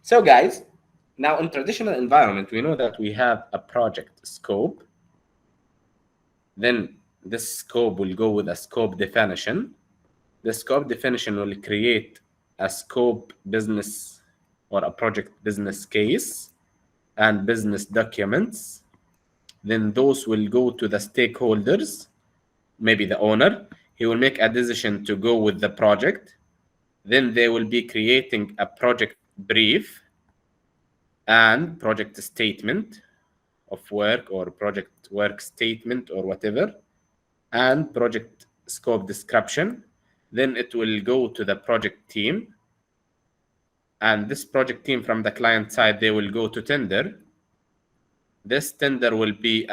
So guys, now in traditional environment, we know that we have a project scope. Then this scope will go with a scope definition. The scope definition will create a scope business or a project business case and business documents. Then those will go to the stakeholders, maybe the owner. He will make a decision to go with the project. Then they will be creating a project brief and project statement of work or project work statement or whatever, and project scope description. Then it will go to the project team, and this project team from the client side, they will go to tender. This tender will be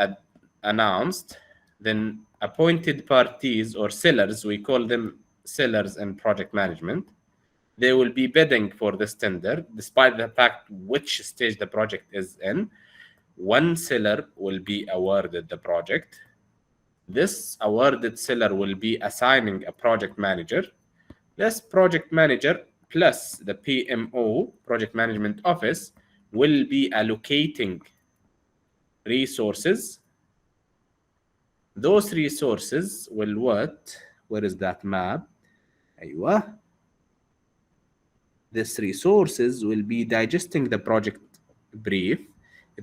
announced. Then appointed parties or sellers, we call them sellers in project management, they will be bidding for this tender despite the fact which stage the project is in. One seller will be awarded the project. This awarded seller will be assigning a project manager. This project manager plus the PMO, Project Management Office, will be allocating resources. Those resources will what? Where is that map? Aywa. These resources will be digesting the project brief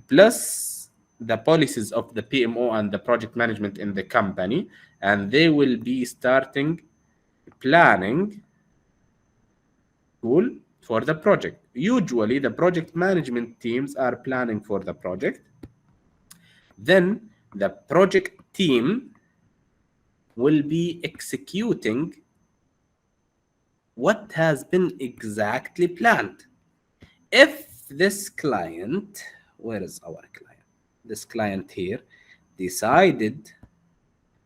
plus the policies of the PMO and the project management in the company, and they will be starting planning tool for the project. Usually the project management teams are planning for the project. Then the project team will be executing what has been exactly planned. If this client, where is our client? This client here decided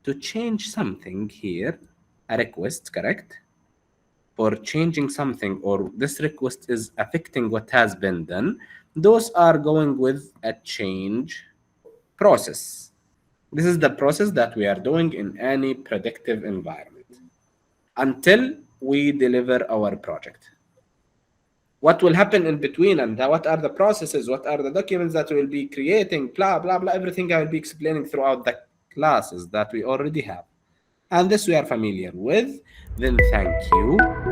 to change something here, a request, correct? For changing something, or this request is affecting what has been done, those are going with a change process. This is the process that we are doing in any predictive environment until we deliver our project. What will happen in between and what are the processes, what are the documents that we'll be creating, blah, blah, blah, everything I will be explaining throughout the classes that we already have. And this we are familiar with. Then thank you.